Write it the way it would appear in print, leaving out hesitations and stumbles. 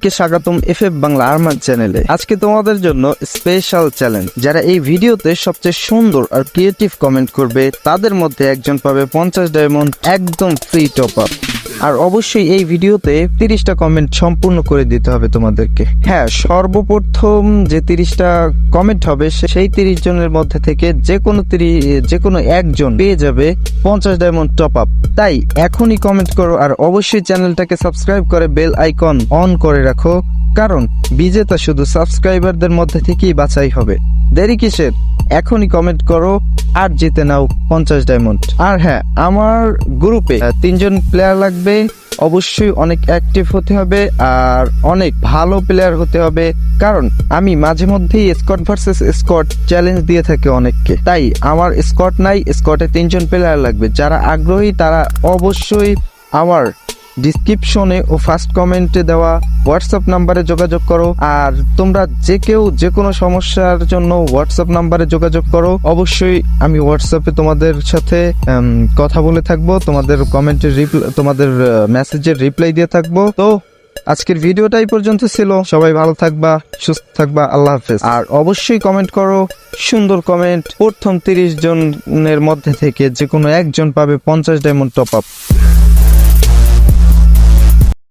কে স্বাগতম এফএফ বাংলা আরমান চ্যানেলে। আজকে তোমাদের জন্য স্পেশাল চ্যালেঞ্জ। যারা এই ভিডিওতে সবচেয়ে সুন্দর আর ক্রিয়েটিভ কমেন্ট করবে তাদের মধ্যে একজন পাবে 50 ডায়মন্ড একদম ফ্রি টপ আপ। আর অবশ্যই এই ভিডিওতে 30টা কমেন্ট সম্পূর্ণ করে দিতে হবে তোমাদেরকে। হ্যাঁ, সর্বপ্রথম যে 30টা কমেন্ট হবে সেই 30 জনের মধ্যে থেকে যে কোনো একজন পেয়ে যাবে 50 ডায়মন্ড টপ আপ। তাই এখনই কমেন্ট করো আর অবশ্যই চ্যানেলটাকে সাবস্ক্রাইব করে বেল আইকন অন করে রাখো, কারণ বিজেতা শুধু সাবস্ক্রাইবারদের মধ্যে থেকেই বাছাই হবে। দেরি কিসের? এখনই কমেন্ট করো আর জিতে নাও 50 ডায়মন্ড। আর হ্যাঁ, আমার গ্রুপে 3 জন প্লেয়ার লাগবে। অবশ্যই অনেক অ্যাক্টিভ হতে হবে আর অনেক ভালো প্লেয়ার হতে হবে, কারণ আমি মাঝে মধ্যেই স্কট ভার্সেস স্কট চ্যালেঞ্জ দিয়ে থাকি অনেককে। তাই আমার স্কট নাই, স্কটে 3 জন প্লেয়ার লাগবে। যারা আগ্রহী তারা অবশ্যই আমার ডিসক্রিপশনে ও ফার্স্ট কমেন্টে দেওয়া হোয়াটসঅ্যাপ নাম্বারে যোগাযোগ করো। আর তোমরা যে কোনো সমস্যার জন্য হোয়াটসঅ্যাপ নাম্বারে যোগাযোগ করো। অবশ্যই আমি হোয়াটসঅ্যাপে তোমাদের সাথে কথা বলে থাকবো, তোমাদের কমেন্টের তোমাদের মেসেজের রিপ্লাই দিয়ে থাকবো। তো আজকের ভিডিওটাই পর্যন্ত ছিল। সবাই ভালো থাকবা, সুস্থ থাকবা, আল্লাহ হাফেজ। আর অবশ্যই কমেন্ট করো সুন্দর কমেন্ট। প্রথম 30 জনের মধ্যে থেকে যে কোনো একজন পাবে 50 ডায়মন্ড টপ আপ।